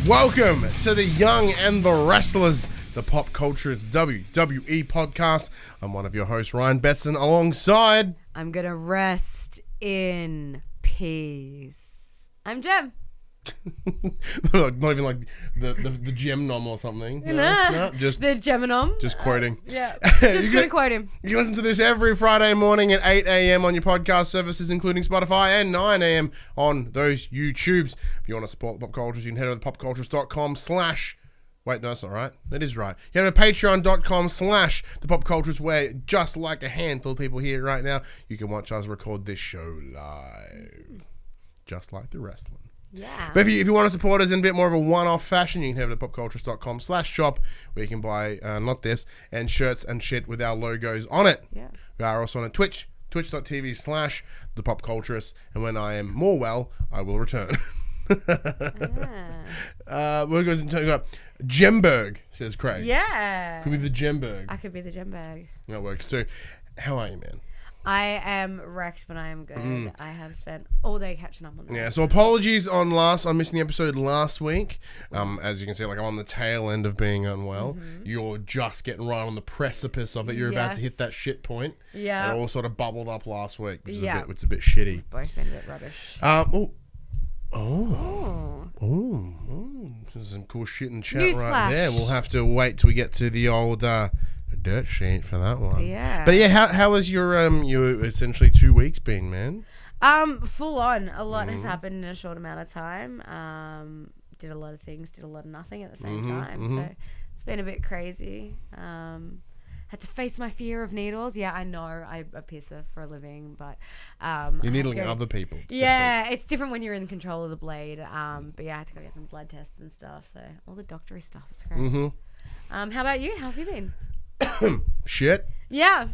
Welcome to the Young and the Wrestlers, the Pop Culture It's WWE podcast. I'm one of your hosts, Ryan Betson, alongside... I'm gonna rest in peace. I'm Jem. Not even like the Gem Nom or something. No, just the Geminom. Just quoting. Yeah, just gonna quote him. You can listen to this every Friday morning at 8 a.m. on your podcast services, including Spotify, and 9 a.m. on those YouTubes. If you want to support the Pop Cultures, you can head over to popcultures.com/ Wait, no, that's not right. That is right. You go to patreon.com/the Pop Cultures, where just like a handful of people here right now, you can watch us record this show live. Just like the wrestling. Yeah. But if you want to support us in a bit more of a one-off fashion, you can head over to popcultures.com/shop, where you can buy, not this, and shirts and shit with our logos on it. Yeah. We are also on Twitch, twitch.tv/the Pop Culturist, and when I am more well, I will return. We're going to talk about Jemberg, says Craig. Yeah. Could be the Jemberg. I could be the Jemberg. That works too. How are you, man? I am wrecked, but I am good. I have spent all day catching up on this. Yeah, so apologies on missing the episode last week. As you can see, like, I'm on the tail end of being unwell. You're just getting right on the precipice of it. You're about to hit that shit point. Yeah. And it all sort of bubbled up last week, which is a bit shitty. Both been a bit rubbish. There's some cool shit in the chat Newsflash. right there. We'll have to wait till we get to the old dirt sheet for that one. Yeah. But yeah, how was your essentially 2 weeks been, man? Full on. A lot has happened in a short amount of time. Did a lot of things, did a lot of nothing at the same time. So it's been a bit crazy. Had to face my fear of needles. Yeah, I know I pierce her for a living, but you're needling other people. It's different when you're in control of the blade. But yeah, I had to go get some blood tests and stuff. So all the doctory stuff. It's great. How about you? How have you been? Shit. Yeah.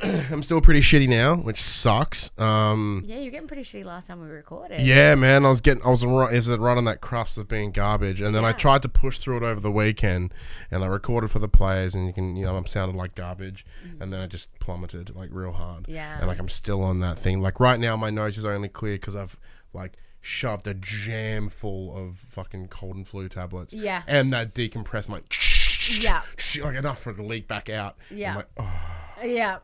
I'm still pretty shitty now, which sucks. Yeah, you're getting pretty shitty last time we recorded. Yeah, man, I was right on that crust of being garbage, and then I tried to push through it over the weekend, and I recorded for the players, and I'm sounding like garbage, and then I just plummeted like real hard. Yeah. And like I'm still on that thing. Like right now, my nose is only clear because I've like shoved a jam full of fucking cold and flu tablets. Yeah. And that decompressed, like like enough for it to leak back out. Yeah. I'm like, oh. Yeah.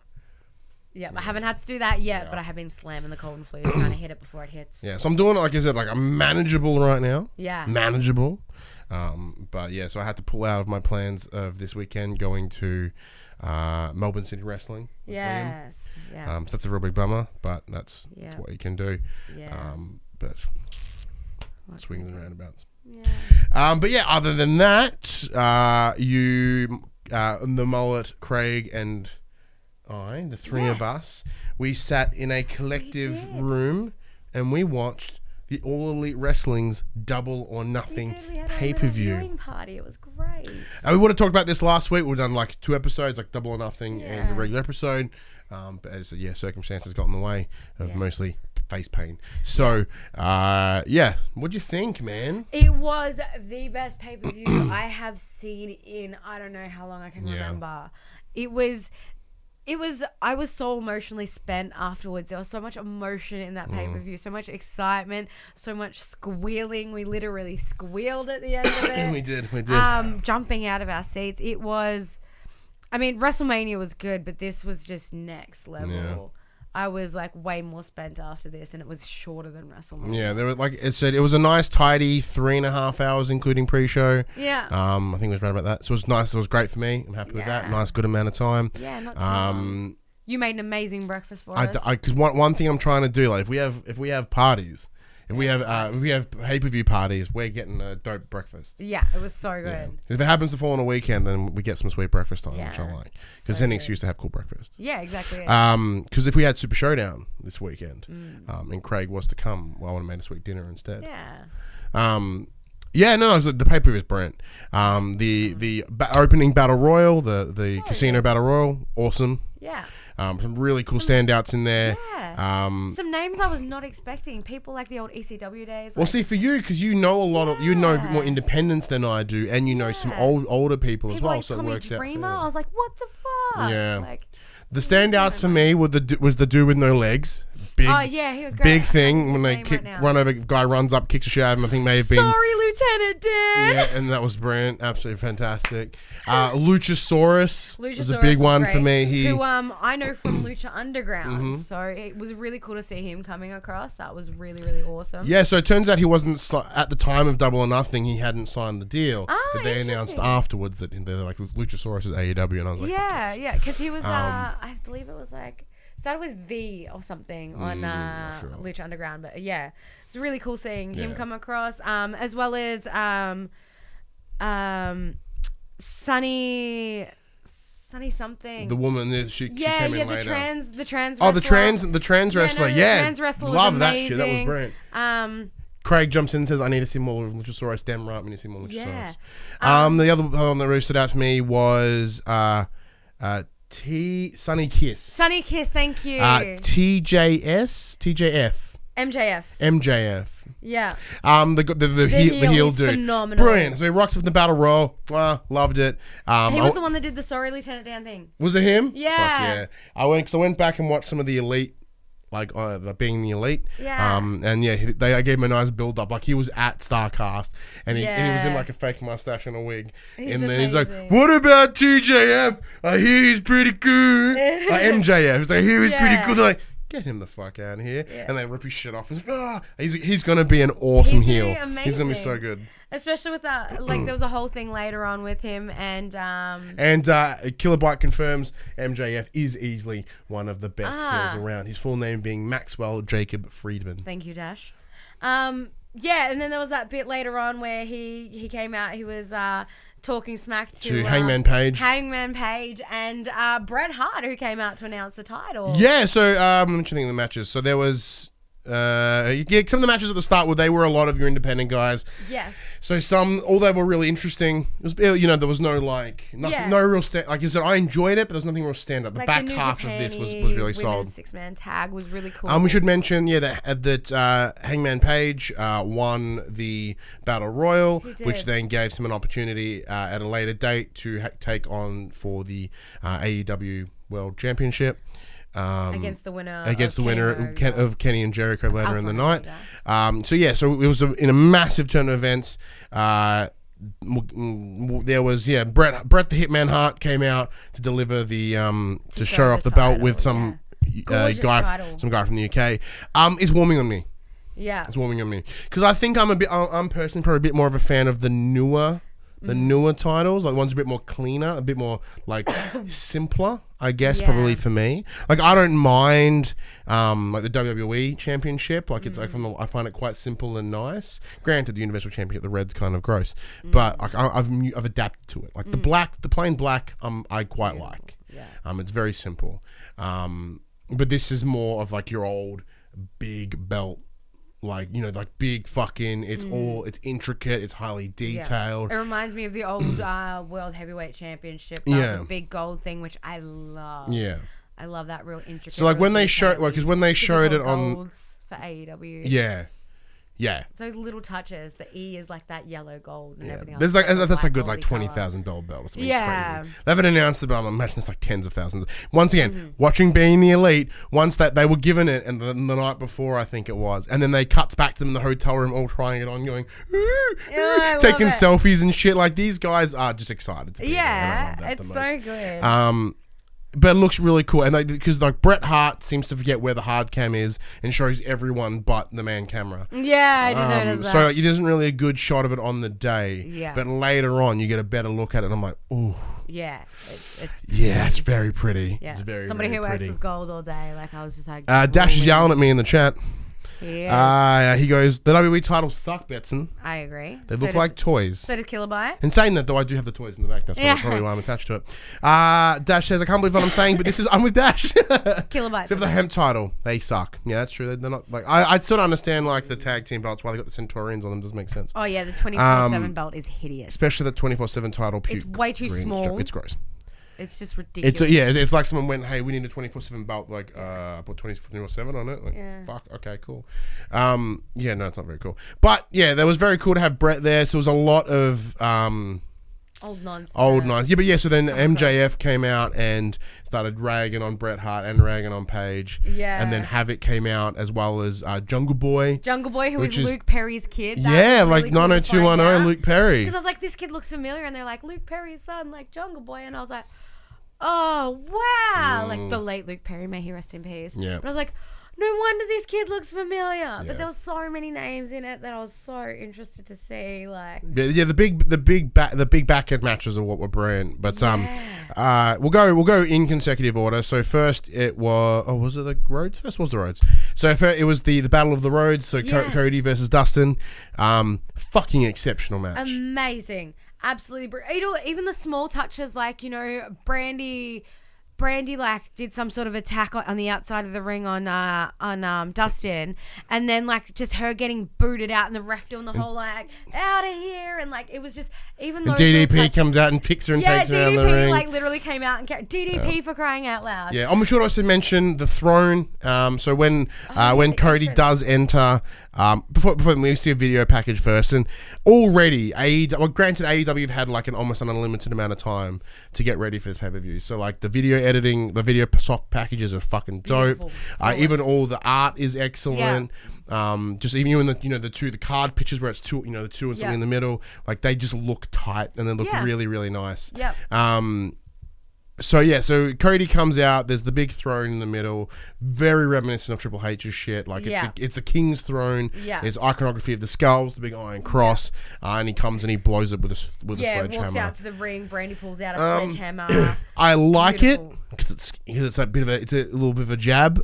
Yeah, I haven't had to do that yet, but I have been slamming the cold and flu to kind of hit it before it hits. Yeah, so I'm doing it, like I said, like I'm manageable right now. Yeah. Manageable. But yeah, so I had to pull out of my plans of this weekend going to Melbourne City Wrestling. Yes. Yeah. So that's a real big bummer, but that's what you can do. Yeah. But swings and roundabouts. Yeah. But yeah, other than that, the mullet, Craig, and the three of us, we sat in a collective room and we watched the All Elite Wrestling's Double or Nothing pay-per-view. Viewing party. It was great. We would have talked about this last week. We've done like 2 episodes, like Double or Nothing and a regular episode. But as circumstances got in the way of mostly face pain. So, what'd you think, man? It was the best pay-per-view I have seen in I don't know how long I can remember. I was so emotionally spent afterwards. There was so much emotion in that pay-per-view, so much excitement, so much squealing. We literally squealed at the end of it. We did. Jumping out of our seats. It was, WrestleMania was good, but this was just next level. Yeah. I was like way more spent after this, and it was shorter than WrestleMania. Yeah, there was, like it said, it was a nice tidy 3.5 hours, including pre-show. Yeah. I think it was right about that. So it was nice. It was great for me. I'm happy with that. Nice, good amount of time. Yeah, not too long. You made an amazing breakfast for us. Because one thing I'm trying to do, like if we have parties. If we have pay-per-view parties, we're getting a dope breakfast. Yeah, it was so good. Yeah. If it happens to fall on a weekend, then we get some sweet breakfast on, which I like. Because it's an excuse to have cool breakfast. Yeah, exactly. Because if we had Super Showdown this weekend, and Craig was to come, I would have made a sweet dinner instead. Yeah. The pay-per-view is brilliant. The opening battle royal, the casino battle royal, awesome. Yeah. Some really cool standouts in there. Yeah. Some names I was not expecting. People like the old ECW days. Well, see, for you, because you know a lot of, you know more independents than I do, and you know some older people as well, like so Tommy it works Dreamer. out. I was like, what the fuck? Yeah. Like, the standouts for me was the dude with no legs. big, Oh yeah, he was great. big thing when they run over. Guy runs up, kicks a shit out of him. I think may have been. Sorry, Lieutenant Dan. Yeah, and that was brilliant. Absolutely fantastic. Luchasaurus was a Luchasaurus big was one great. for me. Who I know from Lucha Underground. So it was really cool to see him coming across. That was really, really awesome. Yeah, so it turns out he wasn't at the time of Double or Nothing. He hadn't signed the deal, but they announced afterwards that they're like Luchasaurus is AEW, and I was like, yeah, because he was. I believe it was like started with V or something on Lucha Underground, but yeah, it's really cool seeing him come across. As well as Sunny something. The woman, she came in later. the trans. Oh, wrestler. the trans wrestler. The trans wrestler was love amazing. that shit. That was brilliant. Craig jumps in and says, "I need to see more of Luchasaurus." Damn right, we need to see more Luchasaurus. The other one that really stood out to me was Sunny Kiss. Sunny Kiss, thank you. TJF. MJF. Yeah. The heel dude. Phenomenal. Brilliant. So he rocks up in the battle royal. Loved it. He was the one that did the Sorry Lieutenant Dan thing. Was it him? Yeah. Fuck yeah. I went back and watched some of the Elite, like being the Elite. Yeah. And yeah, I gave him a nice build up. Like he was at StarCast and he was in like a fake mustache and a wig. And then he's like, "What about TJF? I hear he's pretty good." MJF. He's like, "I hear he's pretty good." They're like, "Get him the fuck out of here!" And they rip his shit off. And he's gonna be an awesome heel. He's gonna be so good. Especially with that, like there was a whole thing later on with him and Kilobyte confirms MJF is easily one of the best heels around. His full name being Maxwell Jacob Friedman. Thank you, Dash. Yeah, and then there was that bit later on where he came out. He was talking smack to Hangman Page. And Bret Hart, who came out to announce the title. Yeah, so I'm mentioning the matches. So there was some of the matches at the start they were a lot of your independent guys. Yes. So all they were really interesting. It was, there was no no real like I said, I enjoyed it, but there was nothing real stand up. The back half of this was really solid. 6-man tag was really cool. We should mention that Hangman Page won the Battle Royal, which then gave him an opportunity at a later date to take on for the AEW World Championship. Against the winner of Kenny and Jericho later in the night. So it was in a massive turn of events. There was Bret the Hitman Hart came out to deliver the to show off the belt with some guy from the UK. It's warming on me. Yeah, it's warming on me because I think I'm personally probably a bit more of a fan of the newer titles, like one's a bit more cleaner, a bit more like simpler, I guess, probably for me. Like I don't mind like the WWE Championship, like it's like I find it quite simple and nice. Granted, the Universal Championship, the red's kind of gross, but like I've adapted to it. Like the plain black, I quite like. Yeah. It's very simple. But this is more of like your old big belt. Like, like big fucking, it's intricate, it's highly detailed. It reminds me of the old World Heavyweight Championship, the big gold thing, which I love. Yeah. I love that real intricate. So like when they showed it on golds for AEW. Yeah. Yeah. Those little touches. The E is like that yellow gold and everything else. That's like good like $20,000 belt or something crazy. They haven't announced the belt. I'm imagining it's like tens of thousands. Once again, watching Being the Elite, once that they were given it and the night before I think it was, and then they cuts back to them in the hotel room all trying it on, going taking selfies and shit. Like these guys are just excited to be there, and I love that it's so good. But it looks really cool, and because like Bret Hart seems to forget where the hard cam is and shows everyone but the man camera. Yeah, I did notice that. So like, it isn't really a good shot of it on the day. Yeah. But later on, you get a better look at it, and I'm like, ooh. Yeah, it's it's very pretty. Yeah. It's very somebody very who pretty. works with gold all day, like I was just like. Dash is yelling at me in the chat. Yes. He goes, the WWE titles suck, Betson. I agree. They look like toys. So does Kilobyte. In saying that, though, I do have the toys in the back. That's probably why I'm attached to it. Dash says, I can't believe what I'm saying, but I'm with Dash. Kilobyte. Except for the hemp title. They suck. Yeah, that's true. They're not like I sort of understand like the tag team belts, why they got the Centaurians on them. Doesn't make sense. Oh yeah, the 24/7 belt is hideous. Especially the 24/7 title. It's way too small. It's gross. It's just ridiculous. It's like someone went, hey, we need a 24/7 belt. Like, put 24/7 on it. Like, fuck, okay, cool. No, it's not very cool. But yeah, that was very cool to have Bret there. So it was a lot of Old nonsense. Old nonsense. Yeah, but yeah, so then MJF came out and started ragging on Bret Hart and ragging on Paige. Yeah. And then Havoc came out as well as Jungle Boy. Jungle Boy, who is Luke Perry's kid. Yeah, like really 90210 Luke Perry. Because I was like, this kid looks familiar. And they're like, Luke Perry's son, like Jungle Boy. And I was like, oh, wow. Like the late Luke Perry, may he rest in peace. Yeah. But I was like, no wonder this kid looks familiar. Yeah. But there were so many names in it that I was so interested to see. Like, yeah, the big back end matches are what were brilliant. But we'll go in consecutive order. So first it was was it the Rhodes? First was the Rhodes. So first it was the Battle of the Rhodes. So Cody versus Dustin. Fucking exceptional match. Amazing. Absolutely. Even the small touches, like, you know, Brandy like did some sort of attack on the outside of the ring on Dustin, and then like just her getting booted out and the ref doing the whole like out of here, and like it was just even though DDP comes out and picks her and takes her out of the ring. DDP like literally came out and DDP for crying out loud. Yeah, I'm sure I also mention the throne. So when Cody does enter, before we see a video package first, and already granted AEW have had like an almost an unlimited amount of time to get ready for this pay-per-view. So like the video editing, the video soft packages are fucking dope. Even all the art is excellent. Just even the card pictures where it's two and something in the middle, like they just look tight and they look really, really nice. So Cody comes out. There's the big throne in the middle, very reminiscent of Triple H's shit. Like it's a king's throne. There's iconography of the skulls, the big iron cross, and he comes and he blows it with a sledgehammer. Walks out to the ring. Brandy pulls out a sledgehammer. I like it because it's a little bit of a jab.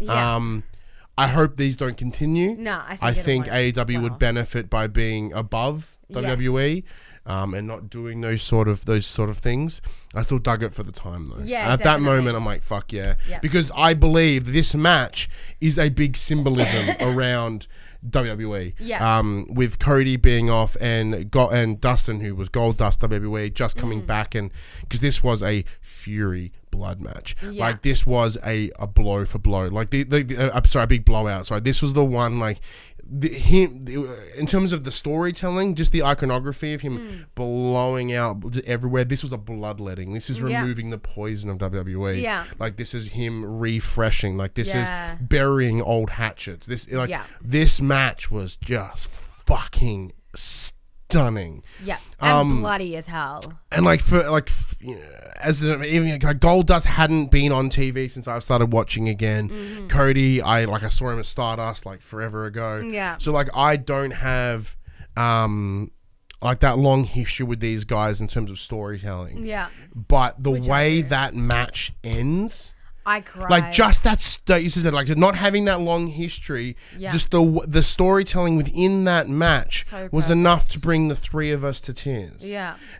I hope these don't continue. No, I think AEW would benefit by being above WWE. And not doing those sort of things. I still dug it for the time though. Yeah, at that moment I'm like, fuck yeah. Because I believe this match is a big symbolism around WWE. With Cody being off and Dustin, who was Goldust WWE, just coming back, and because this was a Fury blood match. Like this was a blow for blow. Like a big blowout. Sorry, this was the one like. In terms of the storytelling, just the iconography of him blowing out everywhere, this was a bloodletting. This is removing the poison of WWE. Like this is him refreshing. Like this is burying old hatchets. This match was just fucking stunning. And bloody as hell. And even Goldust hadn't been on TV since I started watching again. Cody, I saw him at Stardust like forever ago. So like I don't have like that long history with these guys in terms of storytelling. But the way that match ends, I cried. Like just you said, like not having that long history, just the storytelling within that match was enough to bring the three of us to tears.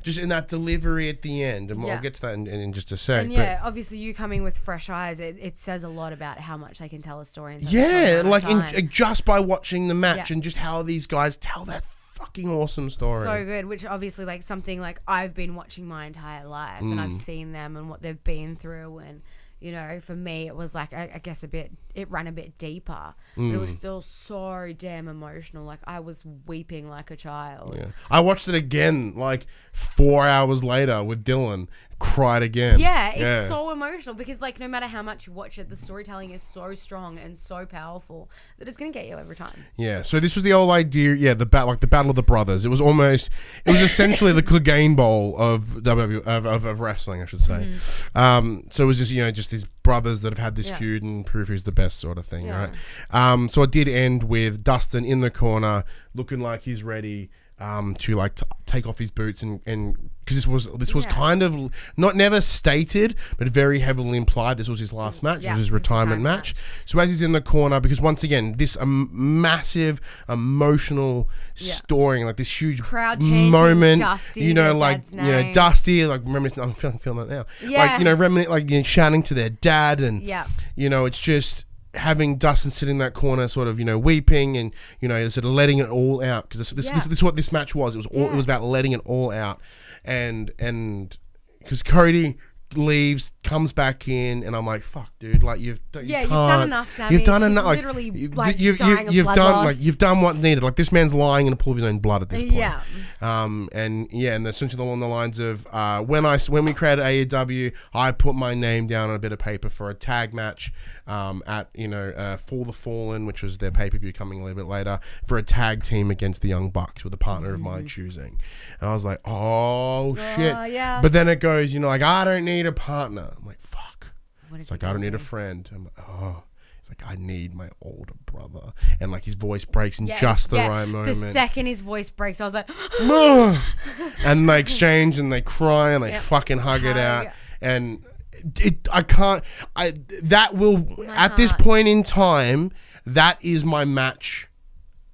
Just in that delivery at the end, and we'll get to that in just a sec. And obviously you coming with fresh eyes, it says a lot about how much they can tell a story. In such a short amount of time. Just by watching the match and just how these guys tell that fucking awesome story. So good, which obviously like something like I've been watching my entire life, and I've seen them and what they've been through, and you know, for me, it was like, I guess it ran a bit deeper, but it was still so damn emotional. Like I was weeping like a child. I watched it again, like 4 hours later with Dylan, cried again. It's so emotional because like no matter how much you watch it, the storytelling is so strong and so powerful that it's going to get you every time. So this was the old idea, the battle of the brothers. It was essentially the Clegane Bowl of wrestling, I should say. So it was just these brothers that have had this feud and prove who's the best sort of thing, right? So it did end with Dustin in the corner looking like he's ready to take off his boots and because this was kind of never stated but very heavily implied this was his last match. It was his retirement match. So as he's in the corner, because once again this massive emotional story, like this huge crowd moment, Dusty, Dusty, like remember, I'm feeling that now, shouting to their dad, and it's just having Dustin sitting in that corner, sort of, weeping and, sort of letting it all out. Because this is what this match was. It was all, it was about letting it all out. And because Cody leaves, comes back in, and I'm like, fuck, dude, like you've done enough damage. You've done enough. He's Like, literally you've done what needed. Like this man's lying in a pool of his own blood at this point. Yeah. And essentially along the lines of when we created AEW, I put my name down on a bit of paper for a tag match at For the Fallen, which was their pay-per-view coming a little bit later, for a tag team against the Young Bucks with a partner of my choosing. And I was like, oh shit. Yeah. But then it goes, like, I don't need a partner. I'm like, fuck. It's like, I don't need a do? friend. I'm like, oh. It's like, I need my older brother. And like his voice breaks in just the right moment. The second his voice breaks, I was like, and they exchange and they cry and they fucking hug it out. And at this point in time, that is my match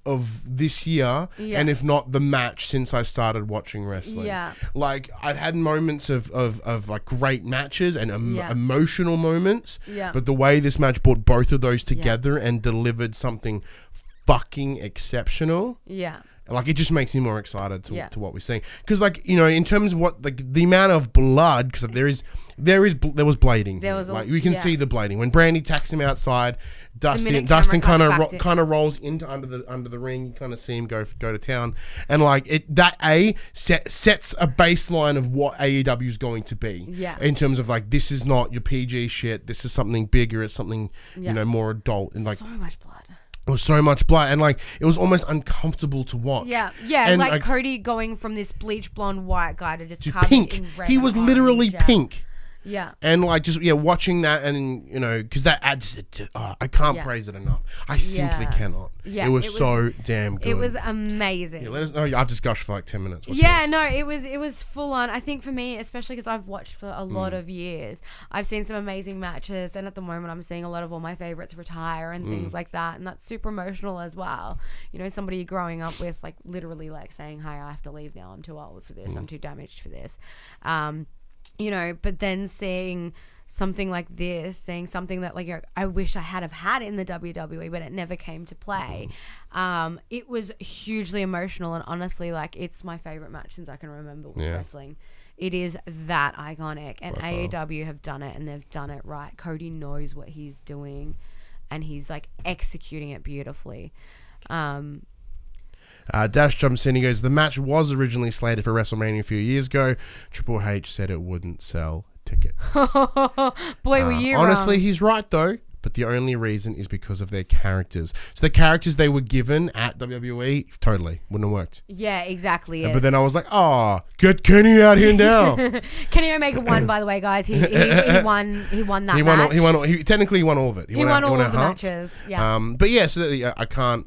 of this year, and if not the match since I started watching wrestling. Like I've had moments of like great matches and emotional moments, but the way this match brought both of those together and delivered something fucking exceptional. Like it just makes me more excited to what we're seeing, because like in terms of what like the amount of blood, because there was blading. There was like you can see the blading when Brandy attacks him outside. Dustin kind of rolls into under the ring. You kind of see him go to town, and like sets a baseline of what AEW is going to be. In terms of like, this is not your PG shit. This is something bigger. It's something more adult, and like so much blood. It was so much blood, and like it was almost uncomfortable to watch. And like Cody going from this bleach blonde white guy to just pink. In red. He was literally pink. Yeah. And like just watching that, and because that adds it to, I can't praise it enough. I simply cannot. It was so damn good. It was amazing. Let us know. I've just gushed for like 10 minutes. It was full on. I think for me, especially because I've watched for a lot of years, I've seen some amazing matches, and at the moment I'm seeing a lot of all my favorites retire and things like that, and that's super emotional as well. Somebody you're growing up with, like literally like saying, "Hi, I have to leave now. I'm too old for this. I'm too damaged for this." But then seeing something like this, seeing something that like I wish I have had in the WWE, but it never came to play. It was hugely emotional, and honestly, like it's my favorite match since I can remember with wrestling. It is that iconic, and AEW have done it, and they've done it right. Cody knows what he's doing, and he's like executing it beautifully. Dash jumps in. He goes, the match was originally slated for WrestleMania a few years ago. Triple H said it wouldn't sell tickets. Boy, were you honestly, wrong. he's right though. But the only reason is because of their characters. So the characters they were given at WWE totally wouldn't have worked. Yeah, exactly. But then I was like, get Kenny out here now. Kenny Omega won, by the way, guys. He won. He won that match. He technically won all of it. He won all of the matches. Yeah. But yeah, so I can't.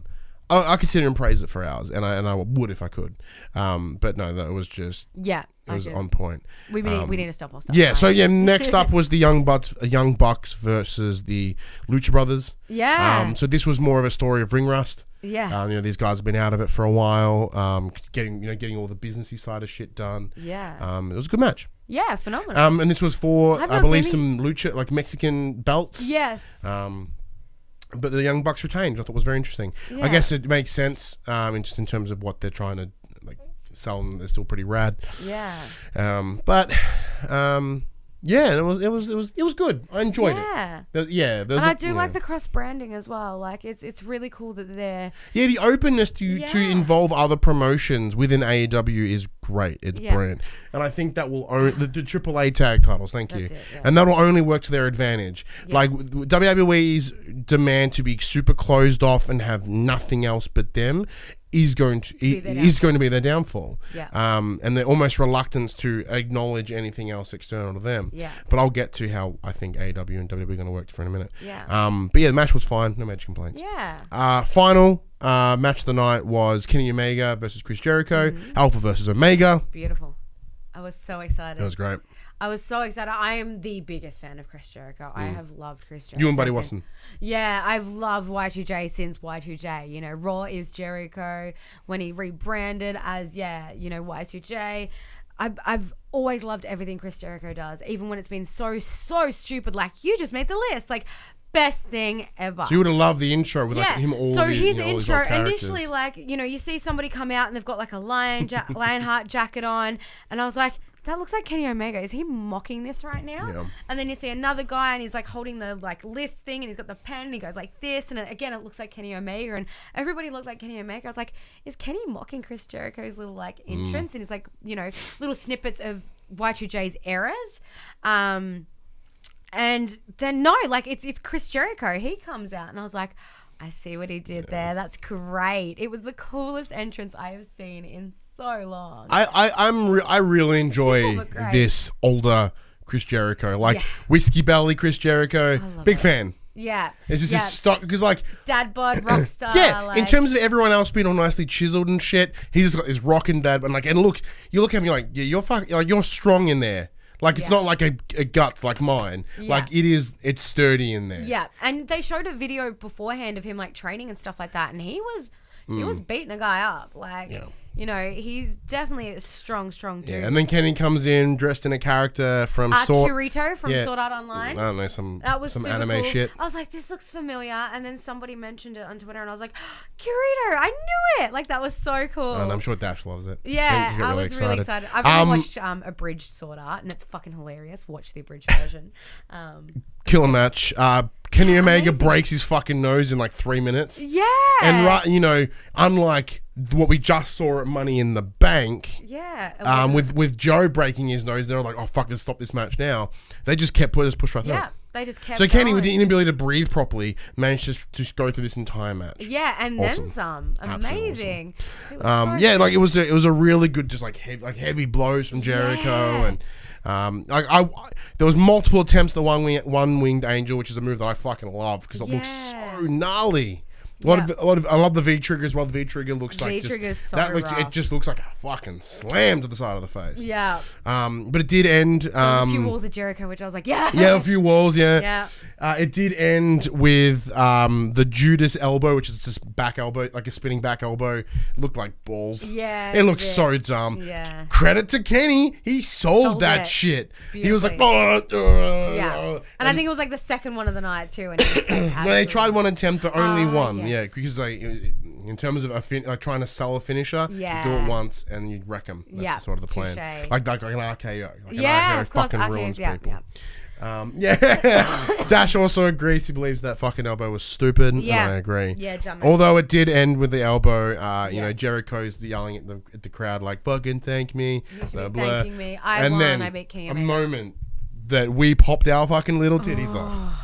I could sit here and praise it for hours, and I would if I could. But no, that was just it was on point. We need to stop all stuff. Yeah. So next up was the Young Bucks versus the Lucha Brothers. Yeah. So this was more of a story of ring rust. Yeah. These guys have been out of it for a while. Getting all the businessy side of shit done. Yeah. It was a good match. Yeah, phenomenal. And this was for I believe some lucha like Mexican belts. Yes. But the Young Bucks retained, which I thought was very interesting. Yeah. I guess it makes sense, just in terms of what they're trying to like sell, and they're still pretty rad. Yeah. Yeah, it was good. I enjoyed it. Yeah. And I do like the cross branding as well. Like it's really cool that they're the openness to involve other promotions within AEW is great. It's brilliant, and I think that will own the AAA tag titles. Thank you, and that will only work to their advantage. Yeah. Like WWE's demand to be super closed off and have nothing else but them is going to be their downfall. Yeah. And their almost reluctance to acknowledge anything else external to them. Yeah. But I'll get to how I think AEW and WWE are going to work for in a minute. Yeah. But yeah, the match was fine. No major complaints. Yeah. Final match of the night was Kenny Omega versus Chris Jericho. Alpha versus Omega. Beautiful. I was so excited. It was great. I was so excited. I am the biggest fan of Chris Jericho. I have loved Chris Jericho. You and Buddy Watson. Yeah, I've loved Y2J since Y2J. Raw is Jericho. When he rebranded as, Y2J. I've always loved everything Chris Jericho does, even when it's been so stupid. Like, you just made the list. Like, best thing ever. So you would have loved the intro with like him all. So his intro initially, like you see somebody come out and they've got like a Lionheart jacket on, and I was like, that looks like Kenny Omega. Is he mocking this right now? Yeah. And then you see another guy and he's like holding the like list thing and he's got the pen and he goes like this. And again, it looks like Kenny Omega and everybody looked like Kenny Omega. I was like, is Kenny mocking Chris Jericho's little like entrance? And he's like, little snippets of Y2J's errors. And then no, like it's Chris Jericho. He comes out and I was like, I see what he did there. That's great. It was the coolest entrance I have seen in so long. I really enjoy this older Chris Jericho, like whiskey belly Chris Jericho. Big fan. Yeah, it's just his stock because like dad bod rock star. In terms of everyone else being all nicely chiseled and shit, he's just got his rockin' dad. And like, and look, you look at me like, you're strong in there. Like, it's not like a gut like mine. Yeah. Like, it's sturdy in there. Yeah. And they showed a video beforehand of him, like, training and stuff like that. And he was beating a guy up. Like, he's definitely a strong dude. Yeah. And then Kenny comes in dressed in a character from Kirito from Sword Art Online. I don't know, some anime cool. shit. I was like, this looks familiar. And then somebody mentioned it on Twitter. And I was like, Kirito, I knew it. Like, that was so cool. And I'm sure Dash loves it. Yeah, I was really excited. I've only watched abridged Sword Art. And it's fucking hilarious. Watch the abridged version. Killer match. Kenny Omega breaks his fucking nose in like 3 minutes. Yeah. And unlike what we just saw at Money in the Bank. Yeah. With Joe breaking his nose, they're like, oh fuck, let's stop this match now. They just kept push right through. Yeah. They just kept So Kenny, going. with the inability to breathe properly, managed to just go through this entire match. Yeah, and awesome. then some. Amazing. Awesome. Like it was a really good, just like heavy blows from Jericho and. There was multiple attempts at the one-winged angel, which is a move that I fucking love because it looks so gnarly. I love the V trigger as well. The V trigger looks like it just looks like a fucking slam to the side of the face. Yeah. But it did end. A few walls of Jericho, which I was like, yeah. Yeah, a few walls. Yeah. Yeah. It did end with the Judas elbow, which is just back elbow, like a spinning back elbow. It looked like balls. Yeah. It looked so dumb. Yeah. Credit to Kenny. He sold that shit. He was like, yeah. And I think it was like the second one of the night too. And they tried one attempt, but only one. Yes. Yeah, because like in terms of trying to sell a finisher, you do it once and you wreck them. That's sort of the plan. Like an RKO. Like an RKO of course, fucking ruins people. Dash also agrees. He believes that fucking elbow was stupid. Yeah, and I agree. Yeah, dumb. Although it did end with the elbow. You know, Jericho's yelling at the crowd like, "Fucking thank me." Blah, blah. Thanking me. I won. I beat Kenny Omega. A moment that we popped our fucking little titties off.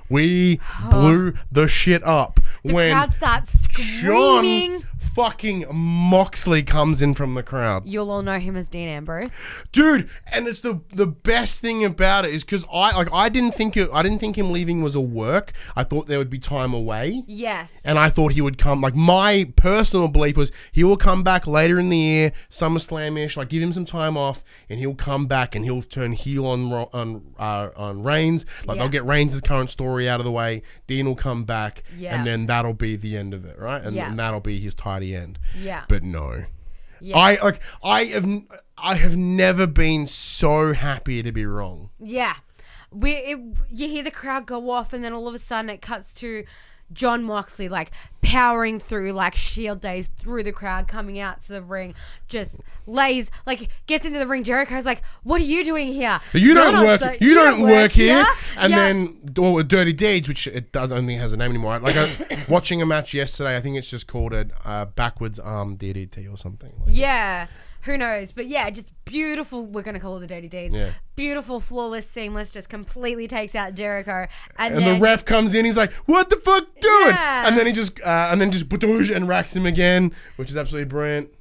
We blew the shit up the when crowd starts screaming. John fucking Moxley comes in from the crowd. You'll all know him as Dean Ambrose, dude. And it's the best thing about it is because I didn't think him leaving was a work. I thought there would be time away. Yes. And I thought he would come. Like my personal belief was he will come back later in the year, SummerSlam-ish. Like give him some time off, and he'll come back and he'll turn heel on Reigns. Like they'll get Reigns' current story out of the way. Dean will come back, and then that'll be the end of it, right? And that'll be his tidy end. Yeah. But no. Yeah. I have never been so happy to be wrong. Yeah. You hear the crowd go off, and then all of a sudden it cuts to John Moxley like powering through like Shield days through the crowd, coming out to the ring, just lays like gets into the ring. Jericho's like, "What are you doing here? You don't work here." And then Dirty Deeds, which it don't think has a name anymore. Like watching a match yesterday, I think it's just called a backwards arm DDT or something. Like who knows? But yeah, just beautiful. We're going to call it the Dirty Deeds. Yeah. Beautiful, flawless, seamless, just completely takes out Jericho. And then the ref comes in. He's like, what the fuck doing? Yeah. And then he just, and racks him again, which is absolutely brilliant.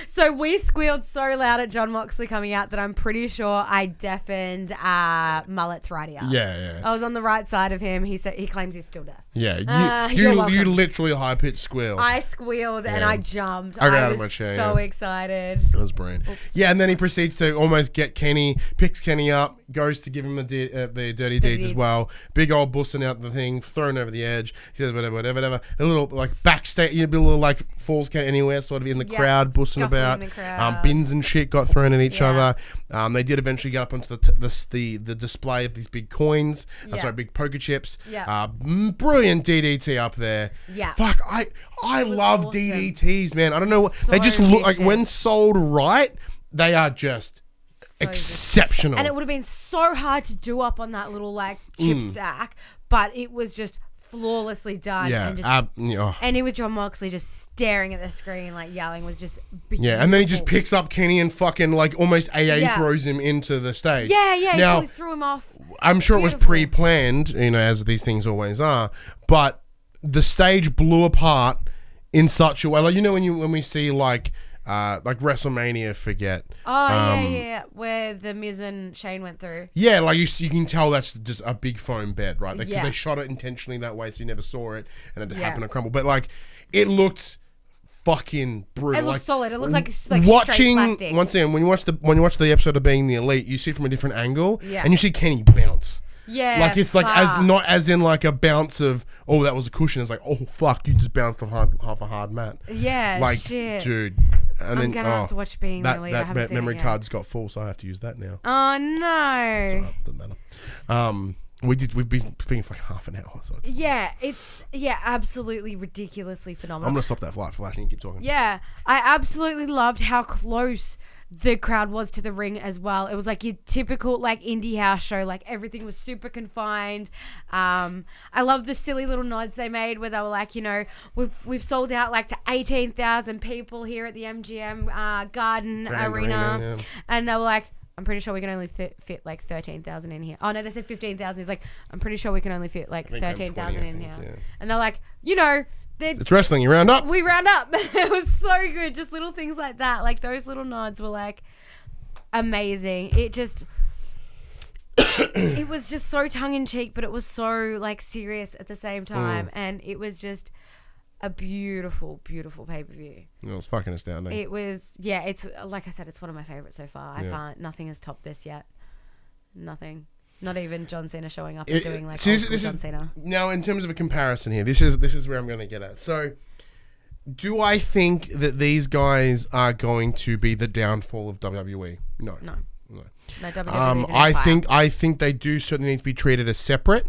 So we squealed so loud at John Moxley coming out that I'm pretty sure I deafened Mullet's right ear. Yeah. I was on the right side of him. He claims he's still deaf. Yeah, you literally high-pitched squealed. I squealed and I jumped. I was so excited. It was brilliant. Oops. Yeah, and then he proceeds to almost get Kenny, picks Kenny up, goes to give him the Dirty Deeds as well. Big old busting out the thing, thrown over the edge. He says whatever. A little like backstage, a little like falls can't anywhere, sort of in the crowd, busting about. Bins and shit got thrown at each other. They did eventually get up onto the display of these big coins. Big poker chips. Brilliant DDT up there. Yeah. Fuck, I love awesome. DDTs, man. I don't know. They just look like when sold right, they are just So exceptional. and it would have been so hard to do up on that little like chip stack, but it was just flawlessly done. Yeah, and just ending with John Moxley just staring at the screen like yelling was just beautiful. Yeah, and then he just picks up Kenny and fucking like almost AA Yeah. throws him into the stage. Yeah, Now, he threw him off. I'm sure it was Beautiful. pre-planned, as these things always are, but the stage blew apart in such a way. Like, when we see like WrestleMania, forget. Oh, yeah. Where the Miz and Shane went through. Yeah, like you can tell that's just a big foam bed, right? Because Yeah. they shot it intentionally that way, so you never saw it, and it happened to crumble. But like, it looked fucking brutal. It looked like, solid. It looked like straight watching plastic. once again when you watch the episode of Being the Elite, you see it from a different angle, Yeah. and you see Kenny bounce. Yeah, Like it's like fuck. not as in like a bounce of that was a cushion. It's like fuck, you just bounced off half a hard mat. Yeah, Like shit. dude, and I'm then gonna have to watch Being the Elite. I haven't that seen it memory yet. card's got full, so I have to use that now. Oh no. It's all right, doesn't matter. We've been speaking for like half an hour, so it's It's absolutely ridiculously phenomenal. I'm gonna stop that flash and you keep talking. Yeah, I absolutely loved how close the crowd was to the ring as well. It was like your typical like indie house show. Like everything was super confined. I love the silly little nods they made where they were like, we've sold out like to 18,000 people here at the MGM Garden Grand Arena, yeah. and they were like, I'm pretty sure we can only fit like 13,000 in here. Oh no, they said 15,000. He's like, I'm pretty sure we can only fit like 13,000 in here. Yeah. And they're like, It's wrestling. You round up. we round up. It was so good. Just little things like that. Like those little nods were like amazing. It was just so tongue in cheek, but it was so like serious at the same time. And it was just a beautiful, beautiful pay-per-view. It was fucking astounding. It was, it's like I said, it's one of my favorites so far. Yeah. Nothing has topped this yet. Nothing. Not even John Cena showing up and doing like See, old school John Cena. Now, in terms of a comparison here, this is where I'm going to get at. So, do I think that these guys are going to be the downfall of WWE? No. No, WWE is an I think they do certainly need to be treated as separate.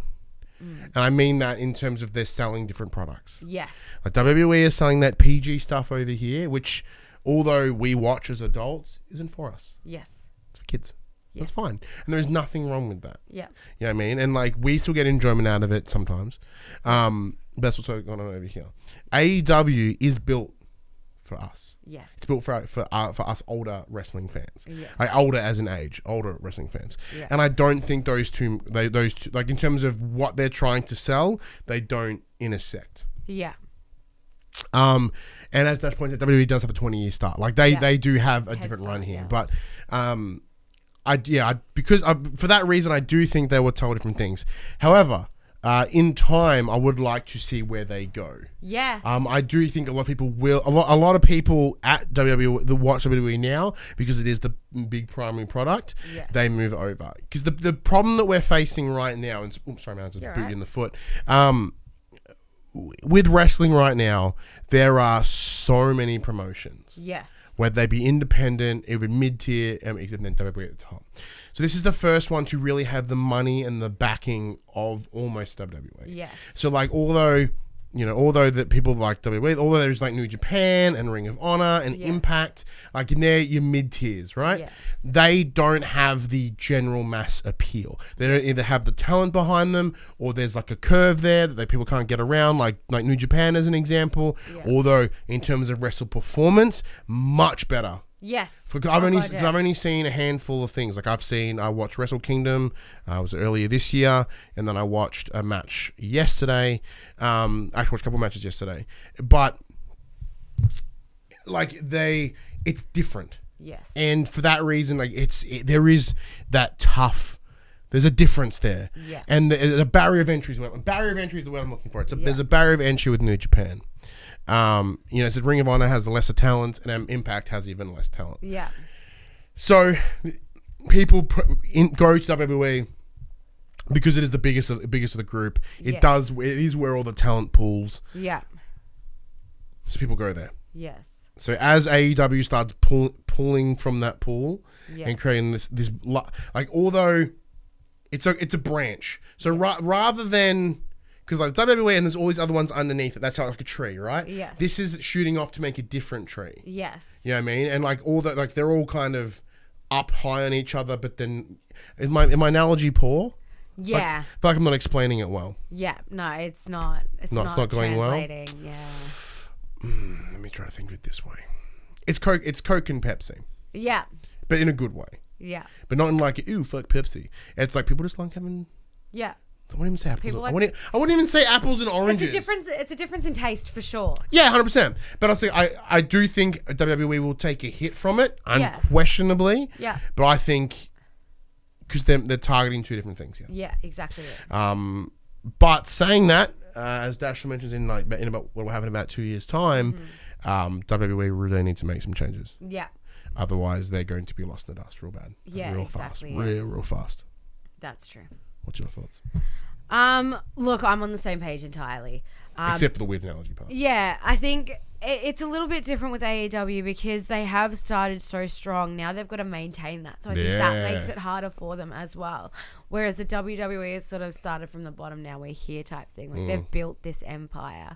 And I mean that in terms of they're selling different products. Yes. Like WWE is selling that PG stuff over here, which, although we watch as adults, isn't for us. Yes. It's for kids. Yes. That's fine. And there's nothing wrong with that. Yeah. You know what I mean? And like, we still get enjoyment out of it sometimes. But that's what's going on over here. AEW is built for us. Yes. It's built for us older wrestling fans. Yeah. Like older as in age, older wrestling fans. Yeah. And I don't think those two, like in terms of what they're trying to sell, they don't intersect. Yeah. And as Dash points out, WWE does have a 20-year start. Like they do have a different start, run here. yeah. But for that reason, I do think they will tell different things. However, in time, I would like to see where they go. Yeah. I do think a lot of people a lot of people at WWE that watch WWE now, because it is the big primary product, Yes. they move over. Because the problem that we're facing right now, and sorry man, I just boot you in the foot. With wrestling right now, there are so many promotions. Yes. Whether they be independent, even mid-tier, and then WWE at the top. So this is the first one to really have the money and the backing of almost WWE. Yes. So like, although that people like WWE, although there's like New Japan and Ring of Honor and Impact, like in there, your mid-tiers, right? Yes. They don't have the general mass appeal. They don't either have the talent behind them, or there's like a curve there that people can't get around, like New Japan as an example. Yeah. Although in terms of wrestle performance, much better. Yes. I've only seen a handful of things. Like I watched Wrestle Kingdom. It was earlier this year, and then I watched a match yesterday. Actually, watched a couple matches yesterday, but like it's different. Yes. And for that reason, like there is that tough. There's a difference there. Yeah. And the barrier of entry is the word I'm looking for. There's a barrier of entry with New Japan. So Ring of Honor has the lesser talent, and Impact has even less talent. Yeah. So people go to WWE because it is the biggest of the group. It is where all the talent pools. Yeah. So people go there. Yes. So as AEW starts pulling from that pool and creating this like, although it's a branch. So rather than Because like WWE and there's all these other ones underneath it. That's how it's like a tree, right? Yes. This is shooting off to make a different tree. Yes. You know what I mean? And like all that, like they're all kind of up high on each other, but then is my analogy poor? Yeah. Like, I feel like I'm not explaining it well. Yeah. No, it's not. It's not going well? translating. Yeah. Let me try to think of it this way. It's Coke and Pepsi. Yeah. But in a good way. Yeah. But not in like, ew, fuck Pepsi. It's like people just like having... Yeah. I wouldn't even say apples. People like- I wouldn't even say apples and oranges. It's a difference in taste for sure. Yeah, 100%. But I'll say I do think WWE will take a hit from it, Yeah. unquestionably. Yeah. But I think because they're targeting two different things here. Yeah, exactly. It. But saying that, as Dash mentions in about what will happen in about 2 years' time, WWE really need to make some changes. Yeah. Otherwise, they're going to be lost in the dust real bad. Yeah, real exactly. Fast. Real fast. That's true. What's your thoughts? Look, I'm on the same page entirely. Except for the weird analogy part. Yeah, I think it's a little bit different with AEW because they have started so strong. Now they've got to maintain that. So I think that makes it harder for them as well. Whereas the WWE has sort of started from the bottom, now we're here type thing. Like they've built this empire.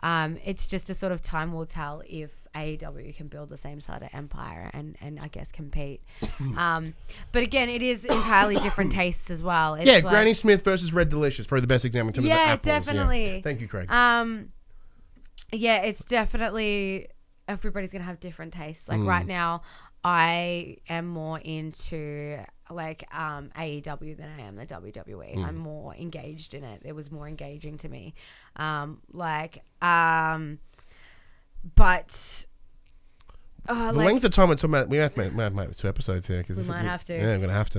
It's just a sort of time will tell if AEW can build the same sort of empire and I guess compete. But again, it is entirely different tastes as well. It's like, Granny Smith versus Red Delicious, probably the best example in terms of apples. Definitely. Yeah. Thank you, Craig. Yeah, it's definitely everybody's gonna have different tastes. Like right now, I am more into like AEW than I am the WWE. I'm more engaged in it. It was more engaging to me. But the length of time we're talking about, we have to make 2 episodes here. We might have to. Yeah, we're going to have to.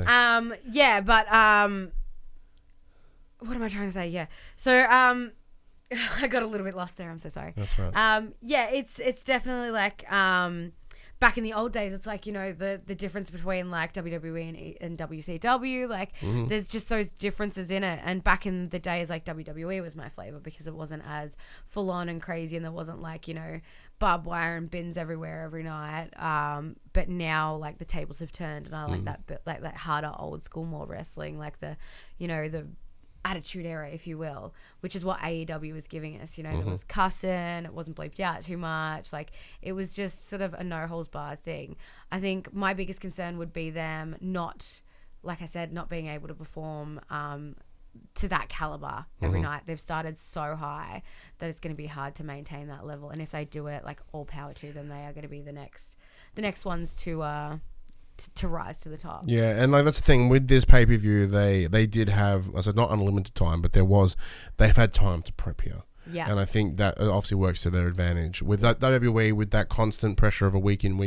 What am I trying to say? Yeah. So, I got a little bit lost there. I'm so sorry. That's right. It's definitely like, back in the old days, it's like, the difference between like WWE and WCW, like there's just those differences in it. And back in the days, like WWE was my flavor because it wasn't as full on and crazy and there wasn't like, barbed wire and bins everywhere every night. But now like the tables have turned and I like that bit, like that harder old school, more wrestling, like the, the attitude era, if you will, which is what AEW was giving us. There was cussing, it wasn't bleeped out too much, like it was just sort of a no holds barred thing. I think my biggest concern would be them not, like I said, not being able to perform to that caliber every night. They've started so high that it's going to be hard to maintain that level, and if they do it, like all power to them, they are going to be the next ones to rise to the top. Yeah, and like that's the thing with this pay-per-view, they did have, I said, not unlimited time, but they've had time to prep here. Yeah. And I think that obviously works to their advantage. With that WWE, with that constant pressure of a week in,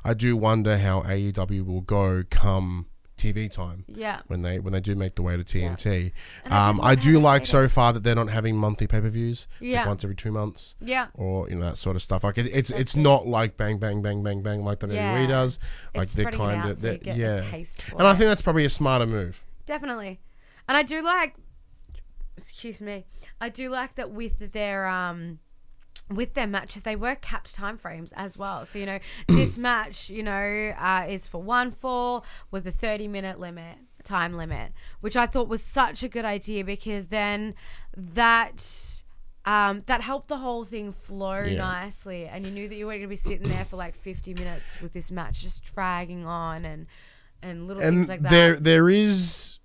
I do wonder how AEW will go come TV time. Yeah. When they do make the way to TNT. Yeah. I do like so far that they're not having monthly pay-per-views. Yeah. Like once every 2 months. Yeah. Or that sort of stuff. Like it's not like bang bang bang bang bang like WWE does. Like it's they're kind of a taste for and I think that's probably a smarter move. Definitely. And I do like, excuse me, I do like that with their matches, they work capped time frames as well. So, this match, is for 1 fall with a 30-minute time limit, which I thought was such a good idea because then that helped the whole thing flow nicely. And you knew that you weren't going to be sitting there for like 50 minutes with this match just dragging on and little things like that. There is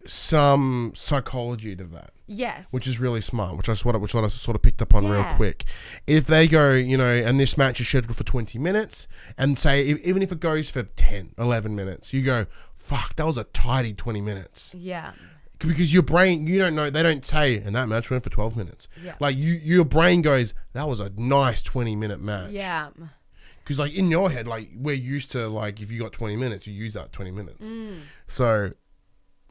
some psychology to that. Yes. Which is really smart, which I sort of picked up on real quick. If they go, and this match is scheduled for 20 minutes, and say, even if it goes for 10, 11 minutes, you go, fuck, that was a tidy 20 minutes. Yeah. Because your brain, you don't know, they don't say, and that match went for 12 minutes. Yeah. Like, your brain goes, that was a nice 20-minute match. Yeah. Because, like, in your head, like, we're used to, like, if you got 20 minutes, you use that 20 minutes. So...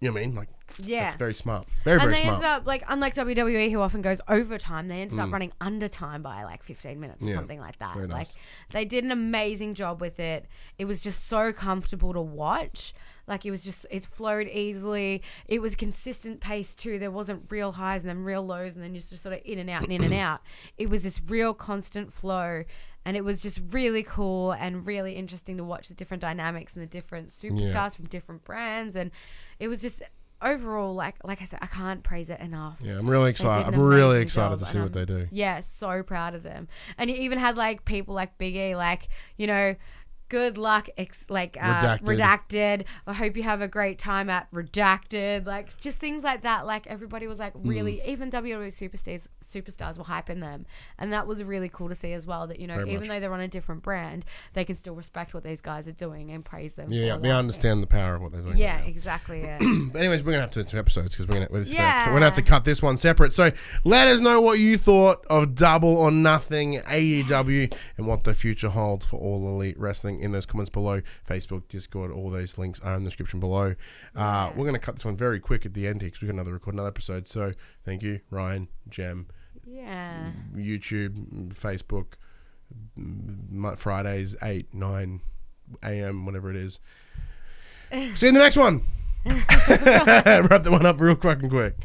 You know what I mean? Like, that's very smart. Very smart. And they ended up, like, unlike WWE, who often goes overtime, they ended up running under time by, like, 15 minutes or something like that. Very nice. Like, they did an amazing job with it. It was just so comfortable to watch. Like, it flowed easily. It was consistent pace, too. There wasn't real highs and then real lows and then just sort of in and out and in and out. It was this real constant flow. And it was just really cool and really interesting to watch the different dynamics and the different superstars from different brands. And it was just overall, like I said, I can't praise it enough. Yeah, I'm really excited. did I'm an really amazing excited to job, see and what they do. Yeah, so proud of them. And you even had like people like Big E, like, you know, good luck, redacted. I hope you have a great time at redacted. Like, just things like that. Like, everybody was like really, even WWE superstars were hyping them. And that was really cool to see as well, that, you know, Very even much. though they're on a different brand, they can still respect what these guys are doing and praise them. Yeah, for they that. understand the power of what they're doing. Yeah, right now. exactly. Yeah. But anyways, we're going to have to do 2 episodes because we're going to Yeah. have to cut this one separate. So let us know what you thought of Double or Nothing AEW and what the future holds for All Elite Wrestling in those comments below. Facebook, Discord, all those links are in the description below. We're going to cut this one very quick at the end here because we're going to record another episode. So thank you, Ryan, Jem. Yeah. YouTube, Facebook, Fridays, 8, 9 a.m., whatever it is. See you in the next one. Wrap that one up real fucking quick.